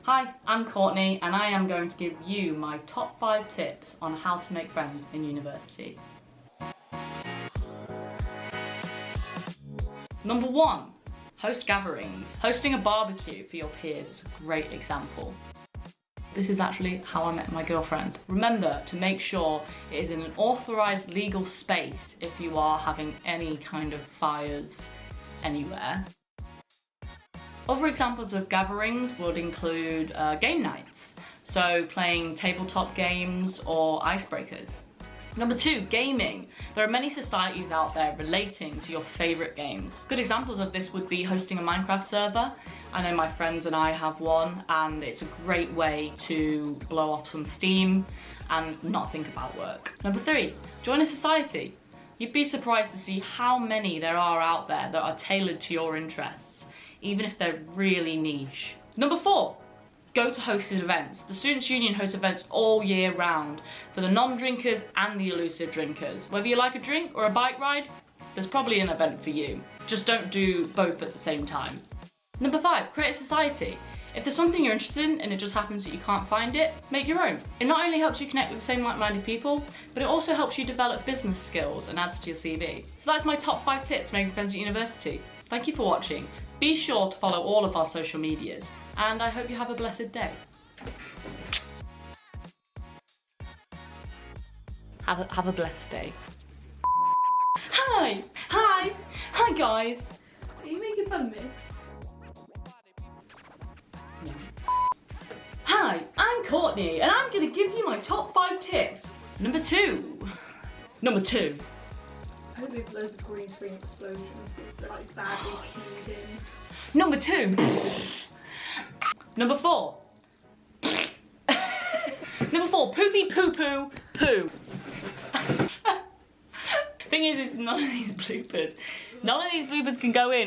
Hi, I'm Courtney and I am going to give you my top 5 tips on how to make friends in university. Number 1, host gatherings. Hosting a barbecue for your peers is a great example. This is actually how I met my girlfriend. Remember to make sure it is in an authorised legal space if you are having any kind of fires anywhere. Other examples of gatherings would include game nights, so playing tabletop games or icebreakers. Number 2, gaming. There are many societies out there relating to your favourite games. Good examples of this would be hosting a Minecraft server. I know my friends and I have one, and it's a great way to blow off some steam and not think about work. Number 3, join a society. You'd be surprised to see how many there are out there that are tailored to your interests, even if they're really niche. Number 4, go to hosted events. The Students' Union hosts events all year round for the non-drinkers and the elusive drinkers. Whether you like a drink or a bike ride, there's probably an event for you. Just don't do both at the same time. Number 5, create a society. If there's something you're interested in and it just happens that you can't find it, make your own. It not only helps you connect with the same like-minded people, but it also helps you develop business skills and adds to your CV. So that's my top 5 tips for making friends at university. Thank you for watching. Be sure to follow all of our social medias, and I hope you have a blessed day. Have a blessed day. Hi guys. Are you making fun of me? No. Hi, I'm Courtney, and I'm gonna give you my top 5 tips. Number 2. I hope there's loads of green screen explosions. They're like badly keyed in. Number 2. Number 4. Number 4, poopy poo poo poo. Thing is, it's none of these bloopers can go in.